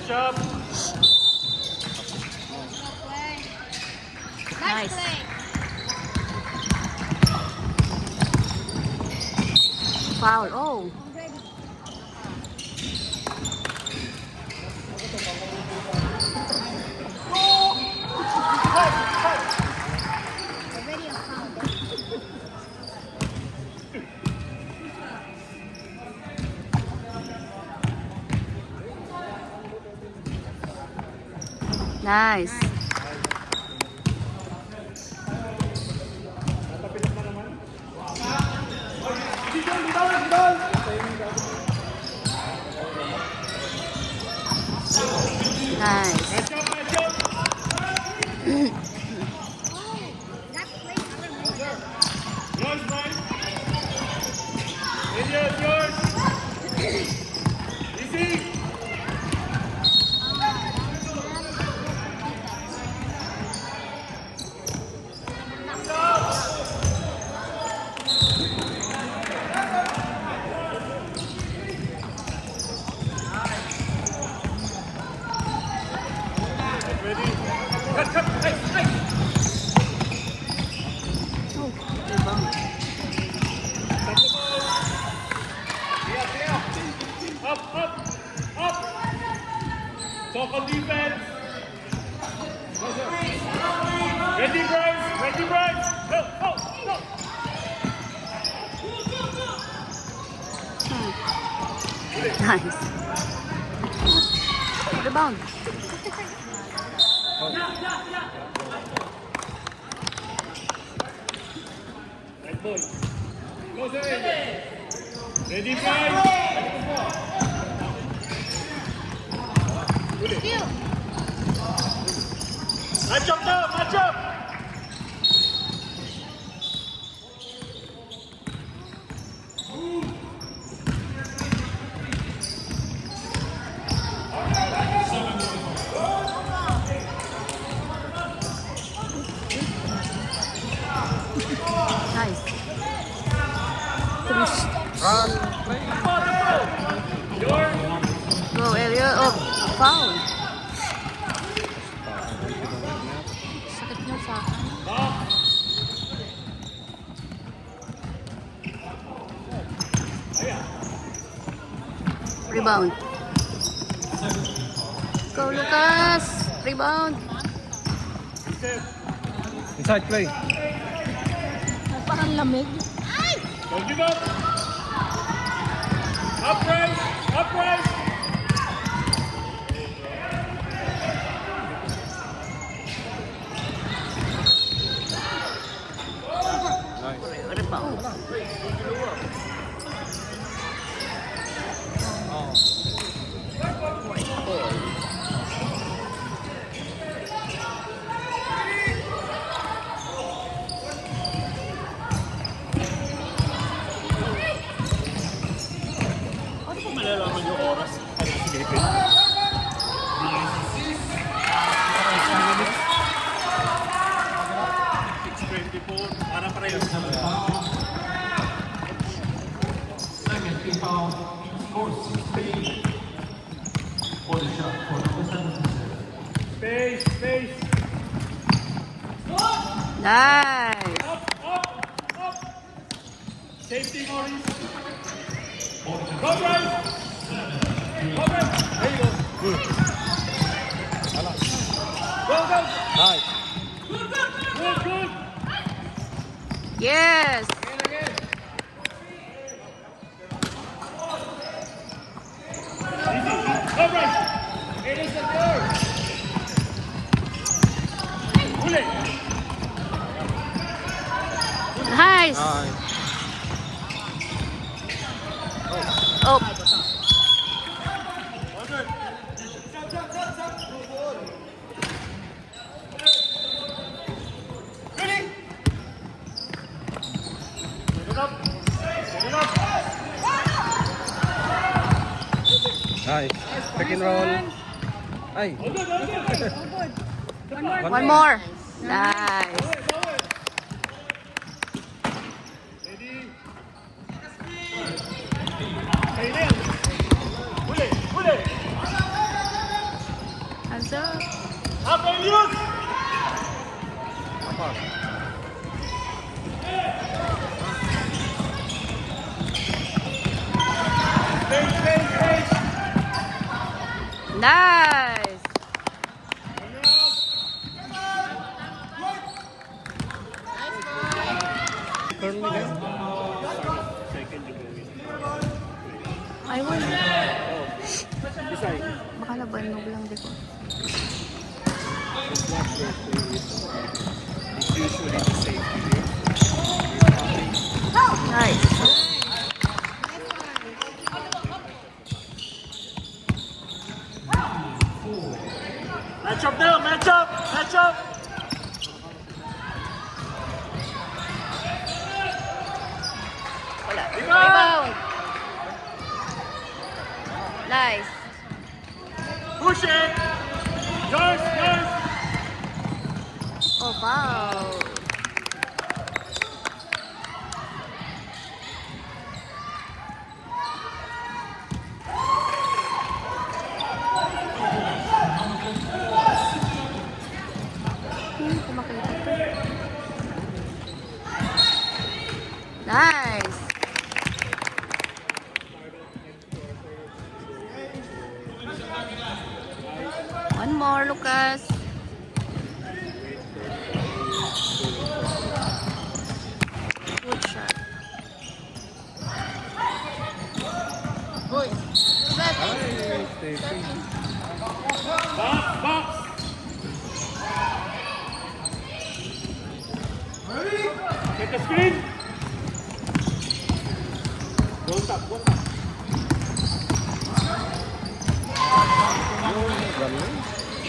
job. Nice. Foul. Oh. Nice. Nice. Yours, Brian. It's yours. Easy. Ready? Cut. Hey. Oh, rebound. Up. Talk on defense. Ready, Bryce. Go. Nice. Rebound. Right, boy. Close it. Ready, Bryce. Match up. Nice. Run. Yours. Go, Elliot. Oh, foul. Sakit niyo sa akin. Rebound. Go, Lucas. Rebound. Inside play. Parang lamig. Don't give up. Upright. Rebound. Ano kung malalaman yung oras? Ano si Gapin? 6:24. Parang parehas. Second FIFA score 16 for the shot for number 77. Space. Nice. Up. Safety, Maurice. Go, Bryce. There you go. Good. Go. Nice. Good. Yes. Again. Easy. Go, Bryce. It is the third. Pull it. Nice. Nice. Oh. Ready? Set it up. Nice. Pick and roll. Ay. All good. One more. Nice. Ready? Stay there. Pull it. Nice. Curly na. Ay, wala. Design. Baka nabanog lang di ko. It's usually the same video. Nice. Match up now, match up, match up. Wala. Rebound. Nice. Push it. Yours, yours. Oh, wow. Hindi ko makita to. Nice. One more, Lucas. Good shot. Boy. Ay, Stephen. Box, box. Get the screen. Don't tap, don't tap.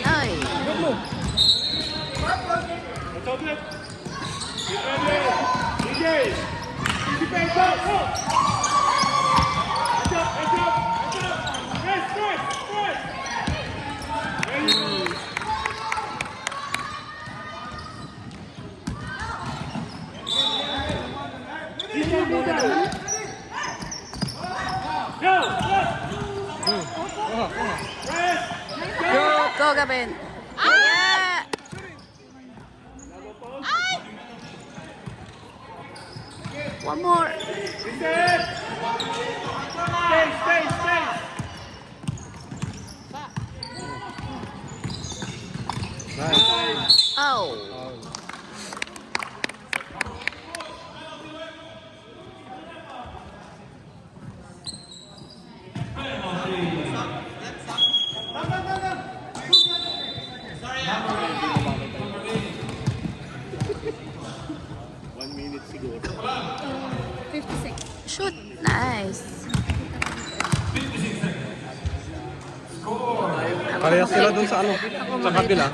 Ay. Let's open it. Get ready. DJ. Defense, go, go. Heads up, heads up, heads up. Press, press, press. There you go. DJ, move it. Go, go. Press. Go, Gavin. Yeah. One more. Reset. Space, space, space. Nice. Oh. Oh. Shoot. Nice. Parehas sila dun sa ano, sa kabila.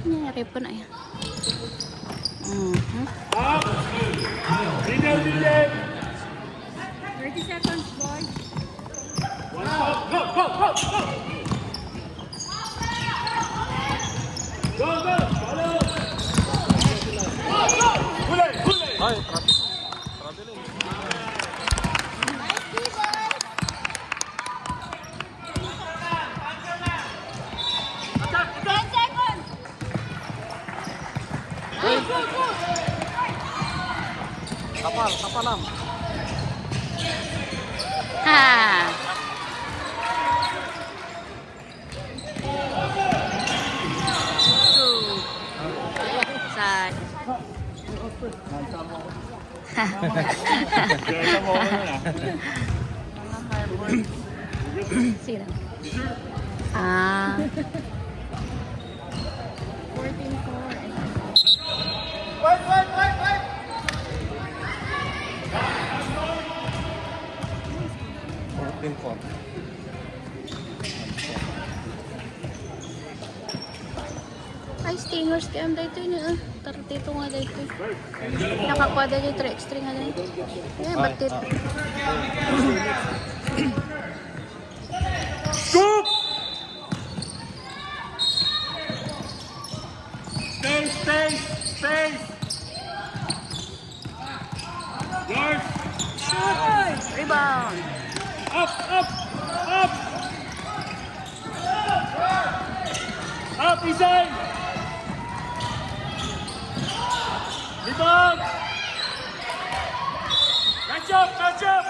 Nangyari pa na yan. Mhm. Up. DJ, DJ. 30 seconds, boy. One stop. Go, go, go, go. Go, go. Follow. Go, go. Pull it, pull it. Ay, traveling. Nice, D-boy. Attack, attack. 10 seconds. Go, go, go. Kapal lang. Ha. Two. Side. Kaya mo ako na. Sino? Ah. 14-4. Ay, stingers kaya ang dito niya. Tartito nga dito. Nakakwada niya 3x3 nga dito. Eh, ba't dito? Scoop! Space, space, space. Yours. Rebound. Up, up, up. Up, inside. Rebound. Catch up, catch up.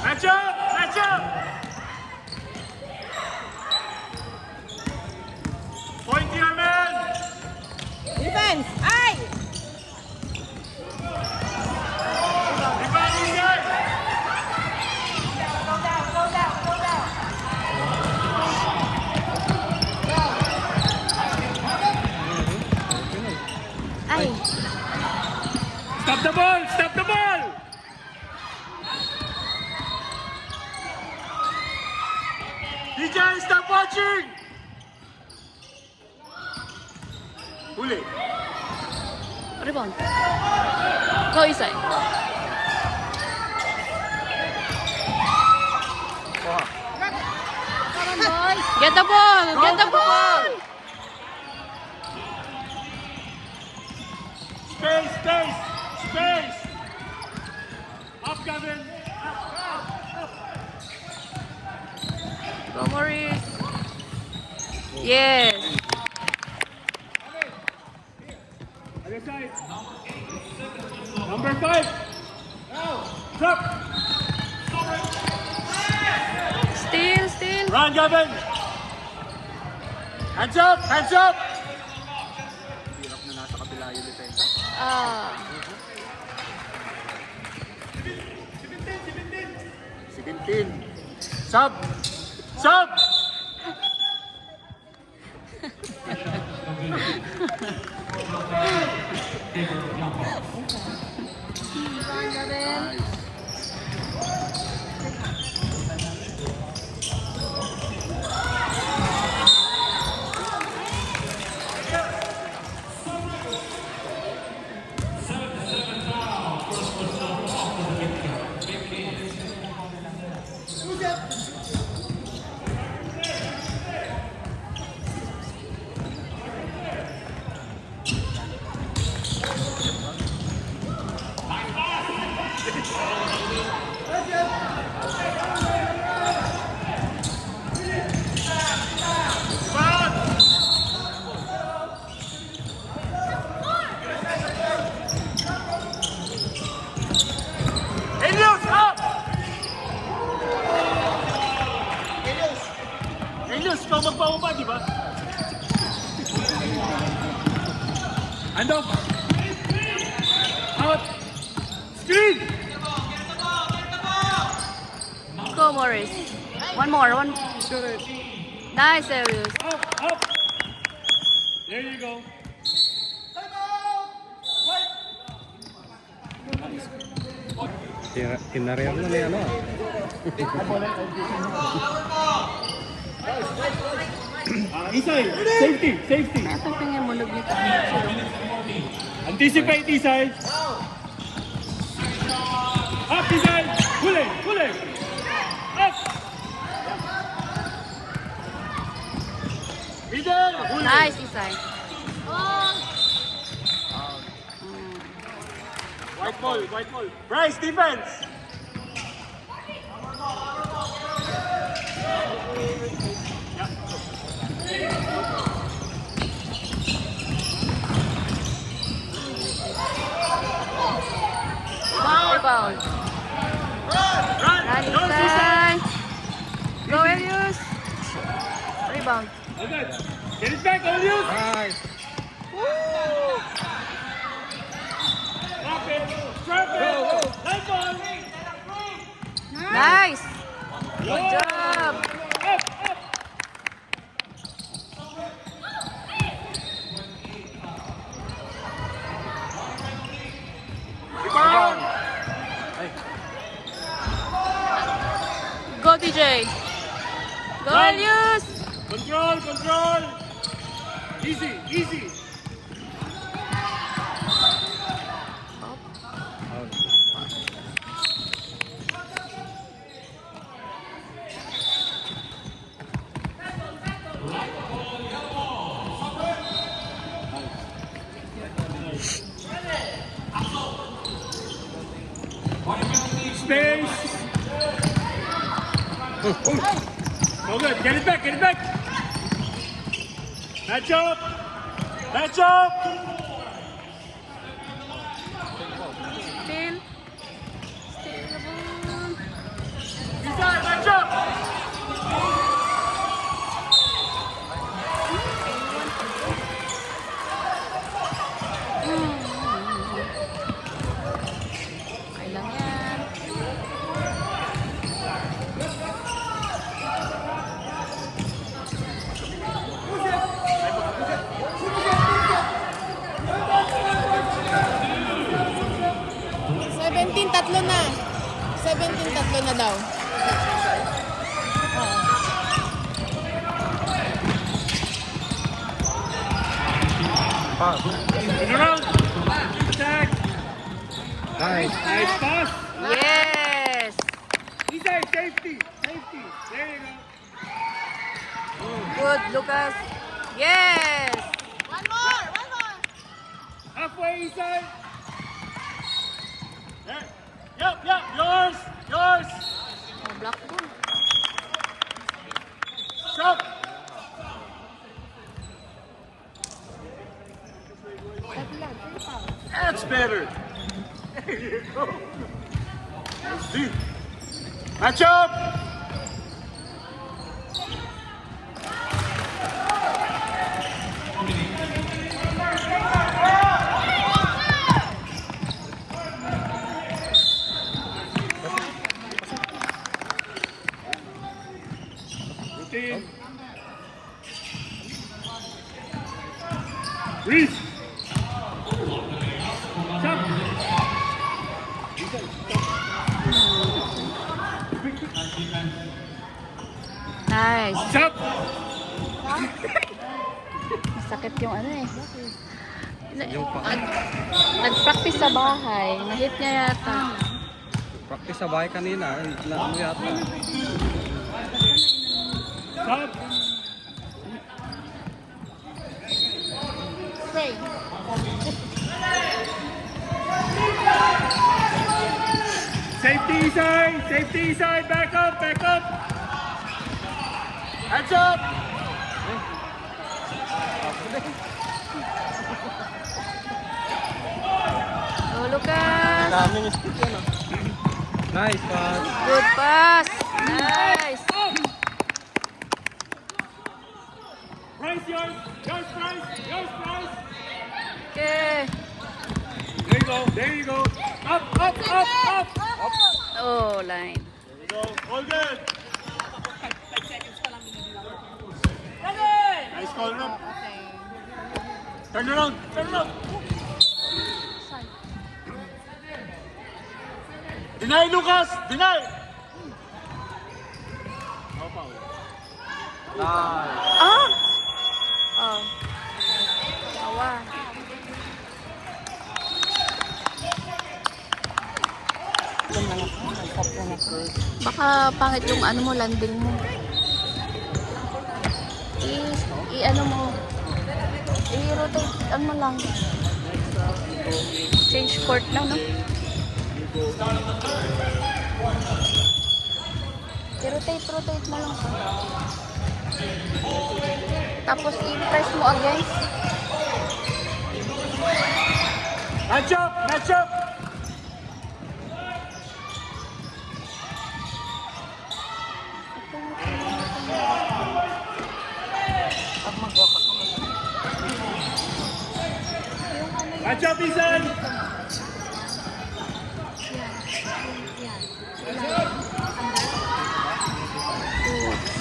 Match up! Match up! Point here, man! Defense! Ay! Rebound inside! Ay. Stop the ball! Stop the ball! DJ, stop watching! Huli. Rebound. Go inside. Come on, boys! Get the ball! Get the ball! Space, space, space! Up, Gavin! Go, Maurice. Yes. Other side. Number 5. Drop. Still. Run, Gavin. Hands up, hands up. Hirap na nasa kabila yung depensa. Ah. 17. Sub. Sub. Elios, up! Elios, ikaw magpaupa, di ba? Hand off. Out. Screen! Go, Maurice. One more. Nice, Elius. Up, up. There you go. Kinareer na niya, ano? Isay, safety, safety. Ito tingin mo, luglit. Anticipate, Isay. Up, Isay. Huli, huli. Up. Middle, huli. Nice, Isay. White ball, white ball. Bryce, defense. Rebound. Run, Nice, don't Isay. Isay. Go, Elius. Rebound. Okay. Get it back, Elius. Nice. Drop it, drop it. Nice ball. Nice. Good job. Up, up. Rebound. Go, DJ. Go, Run. Elius. Control, control. Easy, easy. Space. So good. Get it back, get it back. Match up. Match up. Still. 17, tatlo na. 17, tatlo na daw. Pass. Turn around. Attack. Nice. Nice pass. Yes! Inside, safety. Safety. There you go. Good, Lucas. Yes! One more, one more. Halfway inside. There. Yep, yep. Yours. Yours. Oh, black ball. Shot. That's better. There you go. See. Match up. Routine. Breathe. Jump. Nice. Jump. Masakit yung ano eh. Nag-practice sa bahay. Nahit niya yata. Practice sa bahay kanina. Ano yata? Jump. Spray. Safety side. Safety side. Back up. Back up. Hands up. Oh, Lucas. Daming stick yan ah. Nice pass. Good pass. Nice. Price yours. Yours, Price. Yours, Price. Okay. There you go. There you go. Up, up, up, up. Oh, line. There you go. All good. Nice call, Rob. Turn around. Turn around. Deny, Lucas. Deny. No foul. Nice. Ah! Oh. Awa. Baka pangit yung ano mo, landing mo. I-ano mo. I-rotate, ano lang. Change court lang, no? I-rotate mo lang. Tapos i-press mo against. Match up. Match up. Match up, Isan.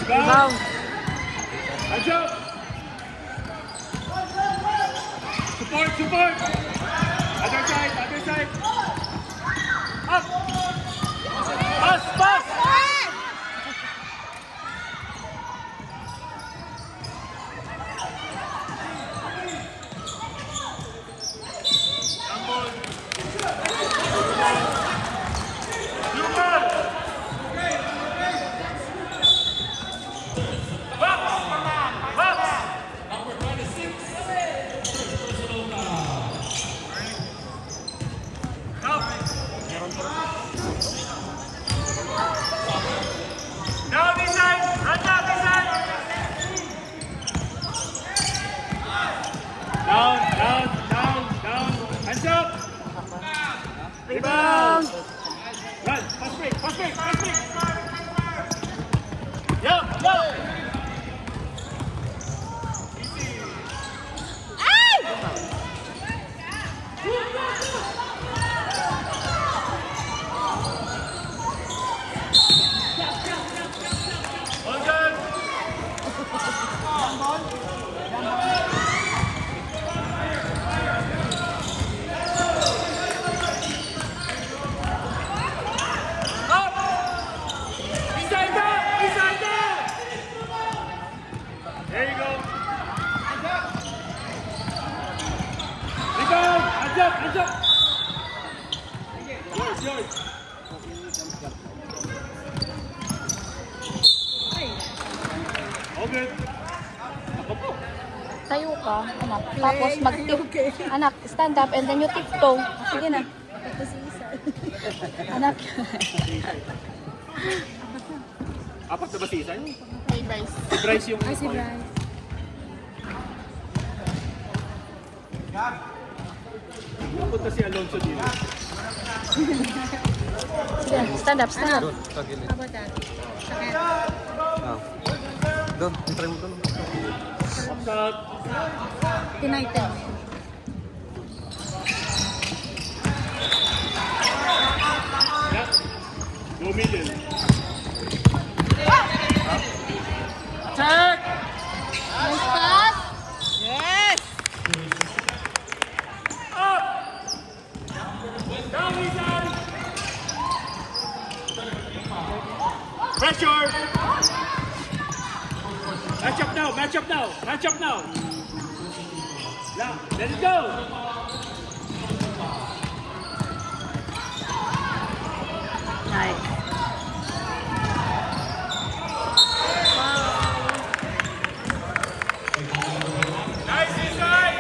Rebound. Match up. Support, support. Other side, other side. Up. Pass, pass. Down this side, run down this side. Down, down, down, down. Hands up. Rebound. Run, pass break, pass break, pass break. Yup, yup. All good. yours. All good. Ako po. Tayo ka, anak. Tapos mag-tip. Anak, stand up and then you tiptoe. Sige na. Anak. Apat na ba si Isay? Hey, Bryce. Si Bryce yung... Ay, si Bryce. Punta si Alonso dito. Sige, stand up, stand up. Doon, sa gilid. How about that? Sakit. Ah. Doon, try mo doon. Upshot. Tinighten. Yeah. Go middle. Check! Nice pass. Yes! Up! Down, Isay! Pressure! Match up now, match up now, match up now. Yeah, let it go. Nice. Nice inside.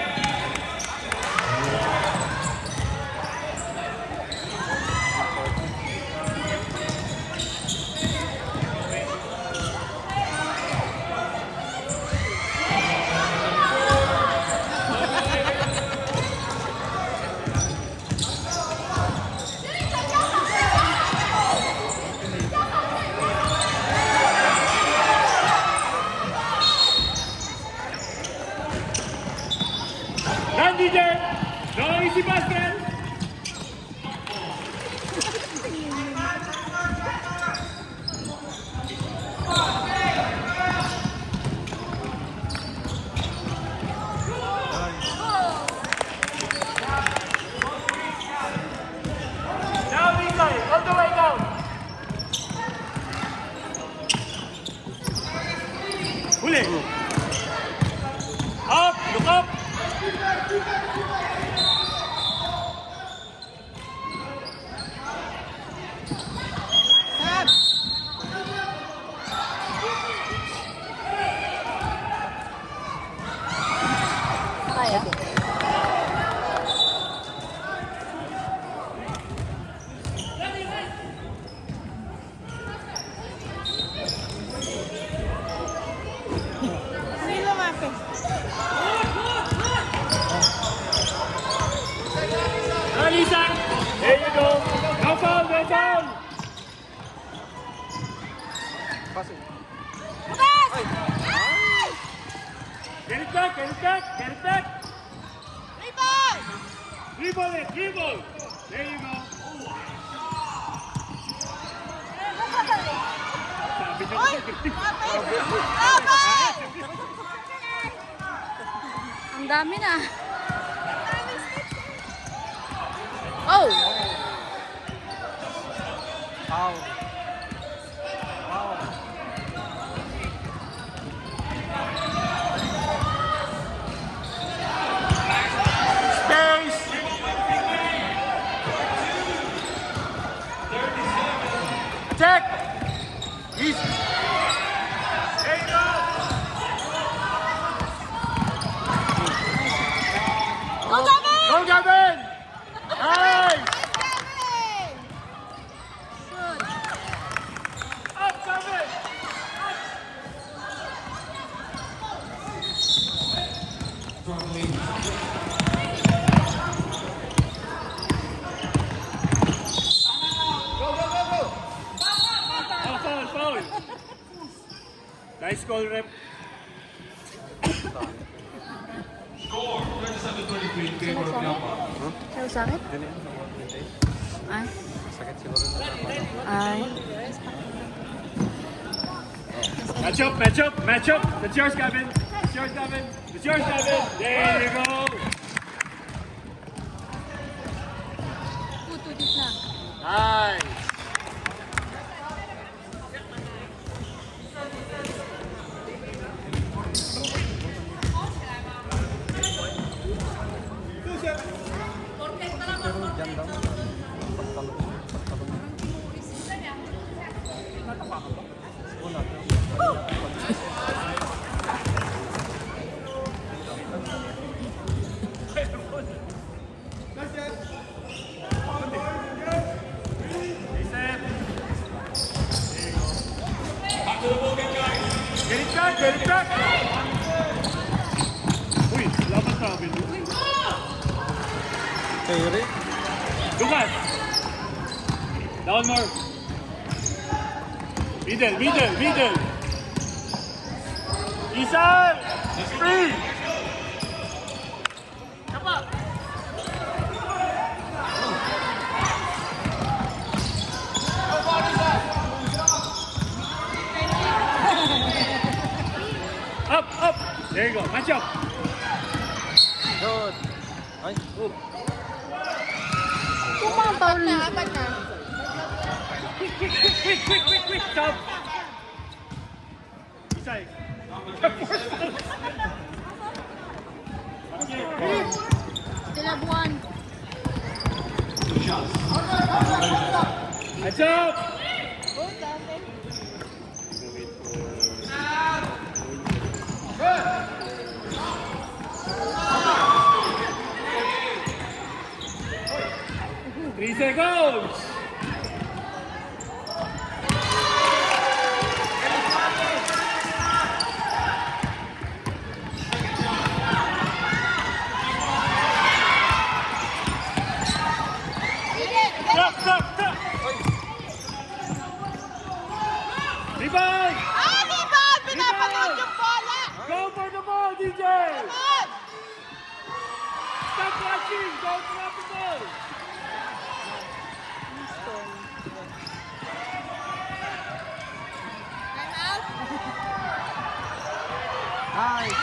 Run, DJ! No easy basket! Down, inside, all the way down. Huli. Up, look up. Stop! Kaya. Hindi lumapit. Alisa, there you go. No foul, no foul. Passing. Get it back, get it back, get it back. Rebound! Dribble it, dribble. There you go. Sabi niyo Oy! kasi. Lapit! Ang dami na. Oh! Ow. Space. Attack. East. There you go. Go, Gavin! Go, Gavin. Nice. Gavin! Up, Gavin. Oh, foul, foul. Nice call, rep. Sa'yo sakit? Dili. Ay. Sakit siguro na. Ay. Match up, match up, match up. That's yours, Gavin. It's yours, Gavin. It's yours, Gavin. There you go. Nice. Pero dyan lang. Pagtalo. get it back. Uy, laban sa amin. Kayri. Lucas. Down more. Middle. Isan! Free! Tapa! Up! There you go, match up! Good. Ay, good. Pumapaw na. Apat na. Quick! Stop! Isay! Tilabuan. Match up! Three seconds! Stop! Rebound! Ah, di ba? Pinapanood yung bola. Go for the ball, DJ! Come on. Stop watching! Don't drop the ball! Time out. Nice.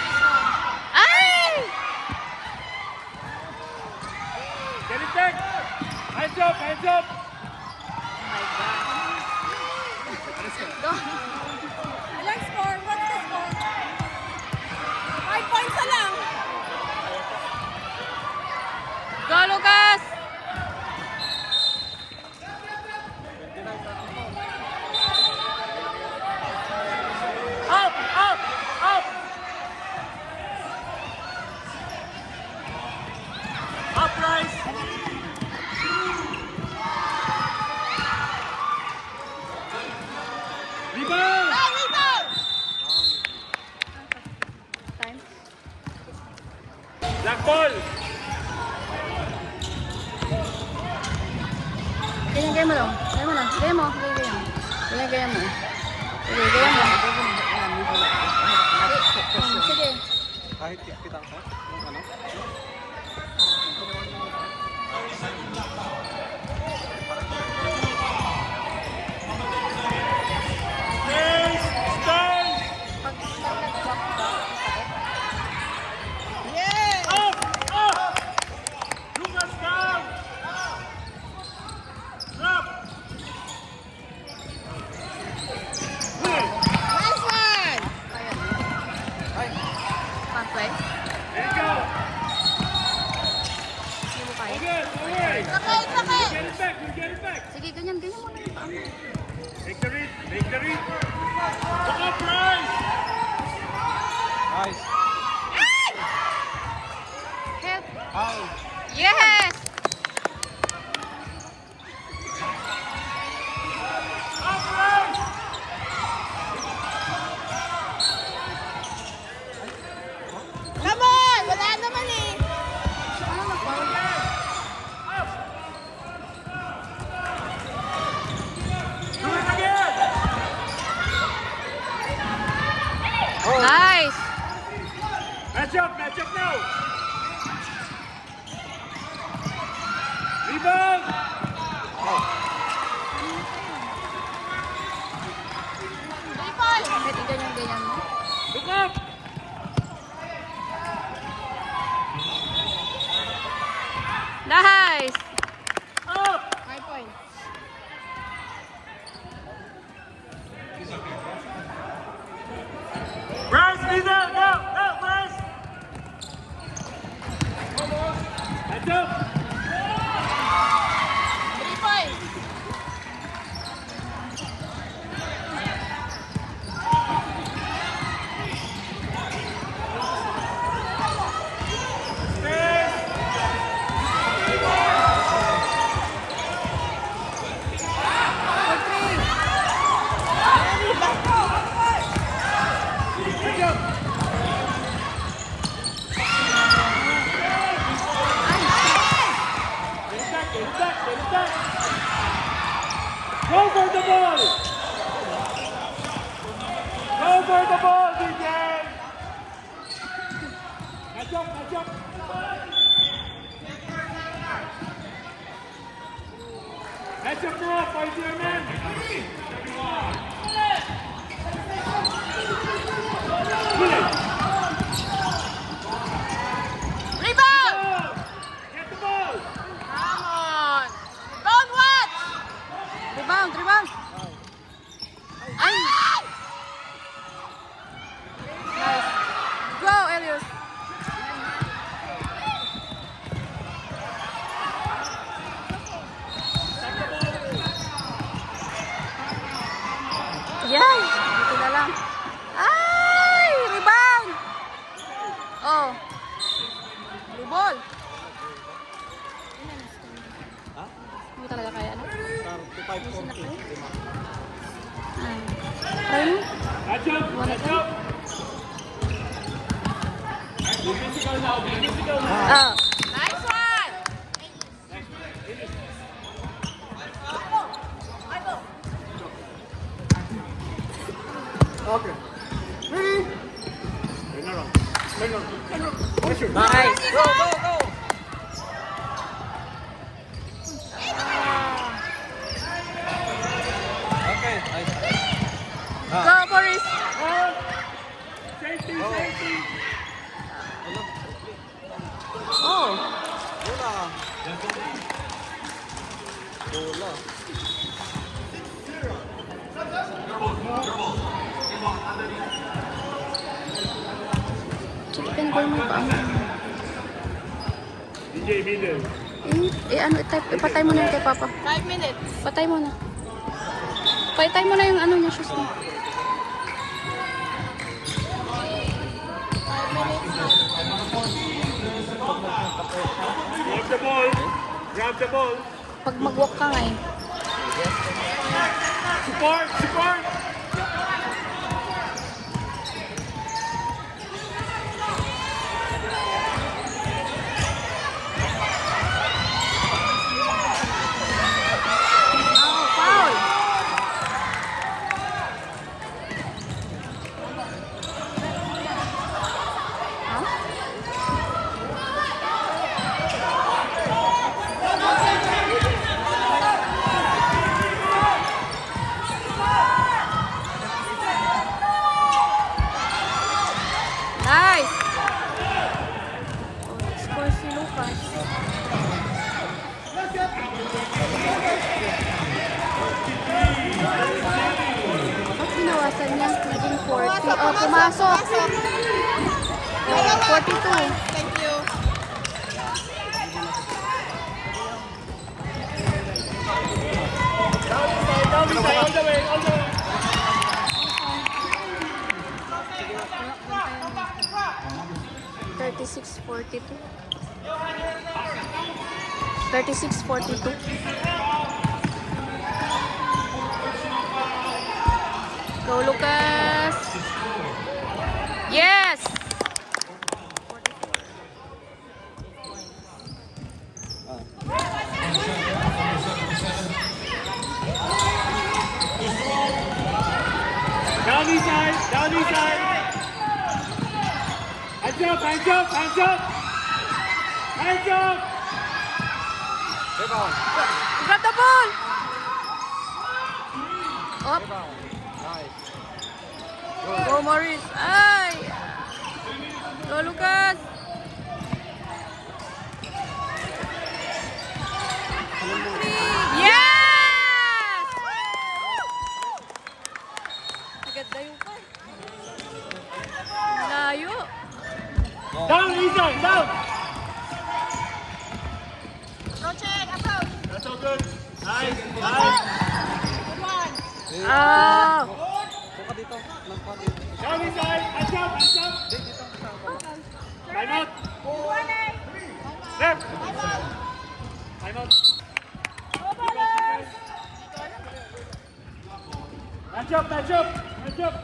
Ay! Get it back! Hands up! Ilang score? What's the score? 5 points na lang. Go, Lucas! Up! Up, Bryce! Rebound! Ah, rebound. Time. Black ball! Gaya mo lang. Gaya mo. Gaya mo. Sige. Kahit kitang ka. Ano? Stay! Yeah. Up! Lucas down! Drop! Nice one. Can't play. There you go! Hindi mo kaya. Okay, don't worry! Sakay. We'll get it back! Sige, ganyan mo. Make the read! Look up, Bryce! Nice. Help. Foul. Yes! Up, Bryce! Come on. Wala naman eh. Ano na po? Up! Do it again! Nice! Match up now! Rebound! Rebound. Bakit ganyan mo? Look up! Nice! Up! 5 points. Bryce, be there! Go, Bryce! Heads up! 3 points. Stay! Go for the ball! Go for the ball, DJ! Catch up, catch up! Catch up now, fight your man! Rebound! Get the ball! Come on! Don't watch! Rebound, rebound! Ay! Nice. Go, Elios! Yay! Dito na lang. Ay! Rebound! Oh. Blue ball. Hindi talaga kaya, ano? 35-40. Ay. Try mo. Catch up, catch up! Be physical now, be physical now! Ah. Nice one! Okay. Turn around. Turn around. Turn around. Pressure. Nice. Go, go, go! Okay, nice. Go, Boris. Ball. Safety, safety. Oh. Bola. Bola. Chicken goal mo pa. DJ, middle. Ano, ipatay mo na yung kay Papa. 5 minutes. Patay mo na. Patay mo na yung ano niya, shoes niya. Grab the ball. Grab the ball. Pag mag-walk ka nga eh. Support, support. Oh, foul! Nice! Score si Lucas. Ba't binawasan niya? Naging 40. Oh, pumasok. Oh, 42. Thank you. Down this side, all the way, all the way. 36-42. 36-42. Go, Lucas! Yes! Down this side, down this side. Hands up, hands up, hands up. Hands up. Rebound. Grab the ball! Up. Rebound. Nice. Go, Morris! Ay! Go, Lucas! Yes! Agad na yung pa. Layo. Down, Ethan, down. That's all good. Nice, nice. Ah! Buka dito. Nagpa dito. Down this side, hands up, hands up. Time out. Left. Time out. Hands up, hands up, hands up.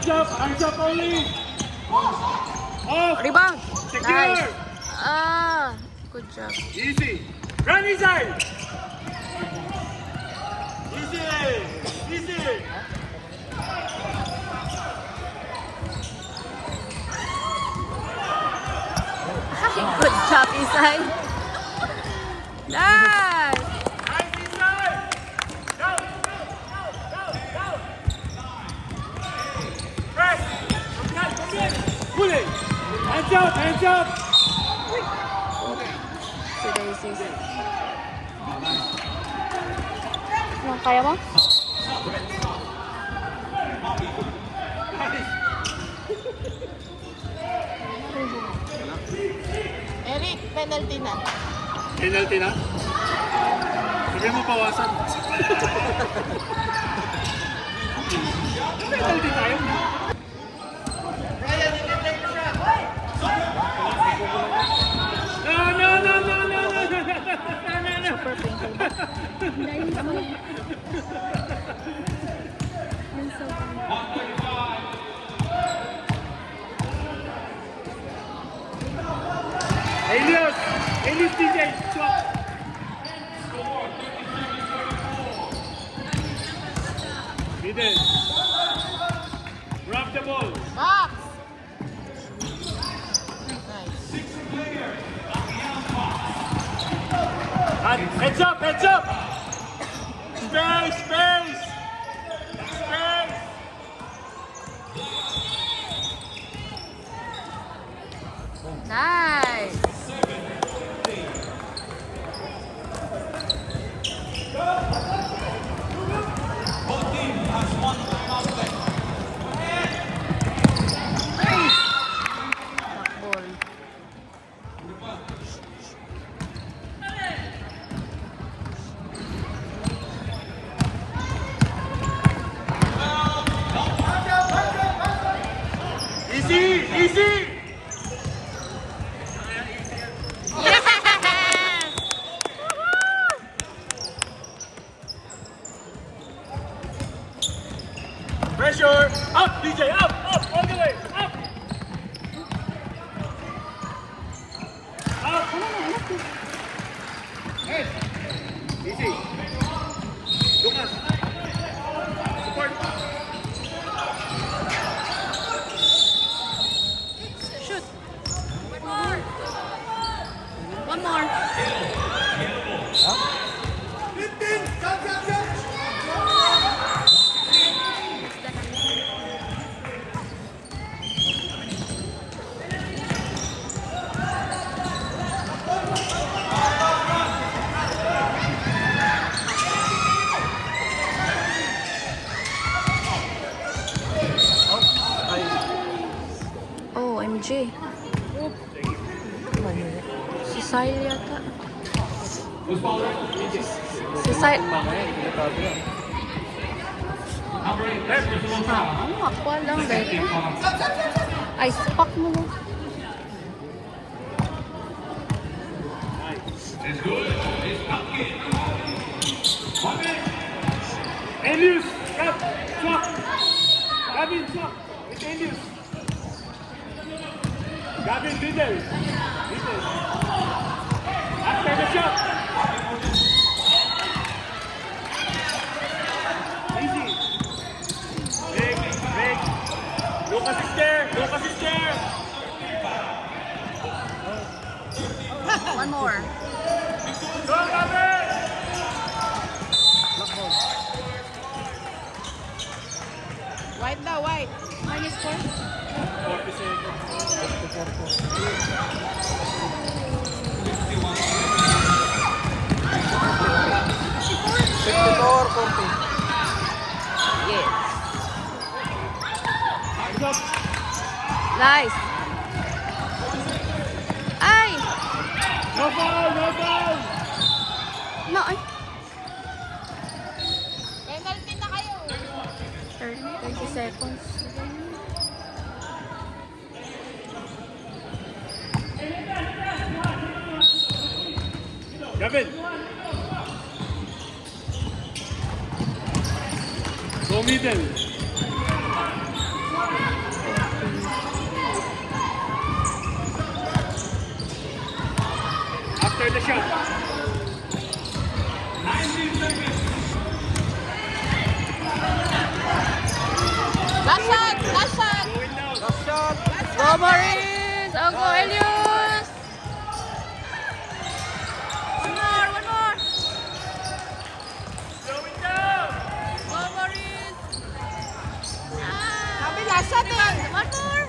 Hands up only. Off. Rebound! Secure. Nice! Ah! job. Easy. Run inside. Easy. Easy. Good job, Isay. Nice! Nice inside. Go. Press. Come in. Pull it. Hands up. Hands up. Si Daisy. Ano, kaya mo? Eric, penalty na. Penalty na? Sabi mo bawasan. Penalty tayo. No. Super painful ba? Dahil mo. Ang sobrang. Elias DJ, swap. Middle. Grab the ball. Box! Heads up, heads up. Space, space. Space. Nice! Backball. Easy, easy. Pressure. Up, DJ, up, all the way, up. Up. Hey. Easy. Lucas. Support. Shoot! One more. OMG. Si Sile yata. Si Sile. Ano, aqua lang dito. Ay, spak mo mo. Elias, up, swap. Gavin, swap. With Elias. Gavin, middle. Middle. After the shot. Easy. Break. Lucas is there. Lucas is there. One more. Go, Gavin. White daw, white. Minus 4. 40 seconds. Yes. Hands up. Nice. Ay! No foul, no foul. No, ay. Penalty na kayo. 30 seconds. Gavin. Go middle. After the shot. 19 seconds. Last shot! Last shot! Going down. Last shot. Go Maurice! Oh, go Elios! One more, one more. Going down. Go, Maurice. Sabi last shot eh! One more.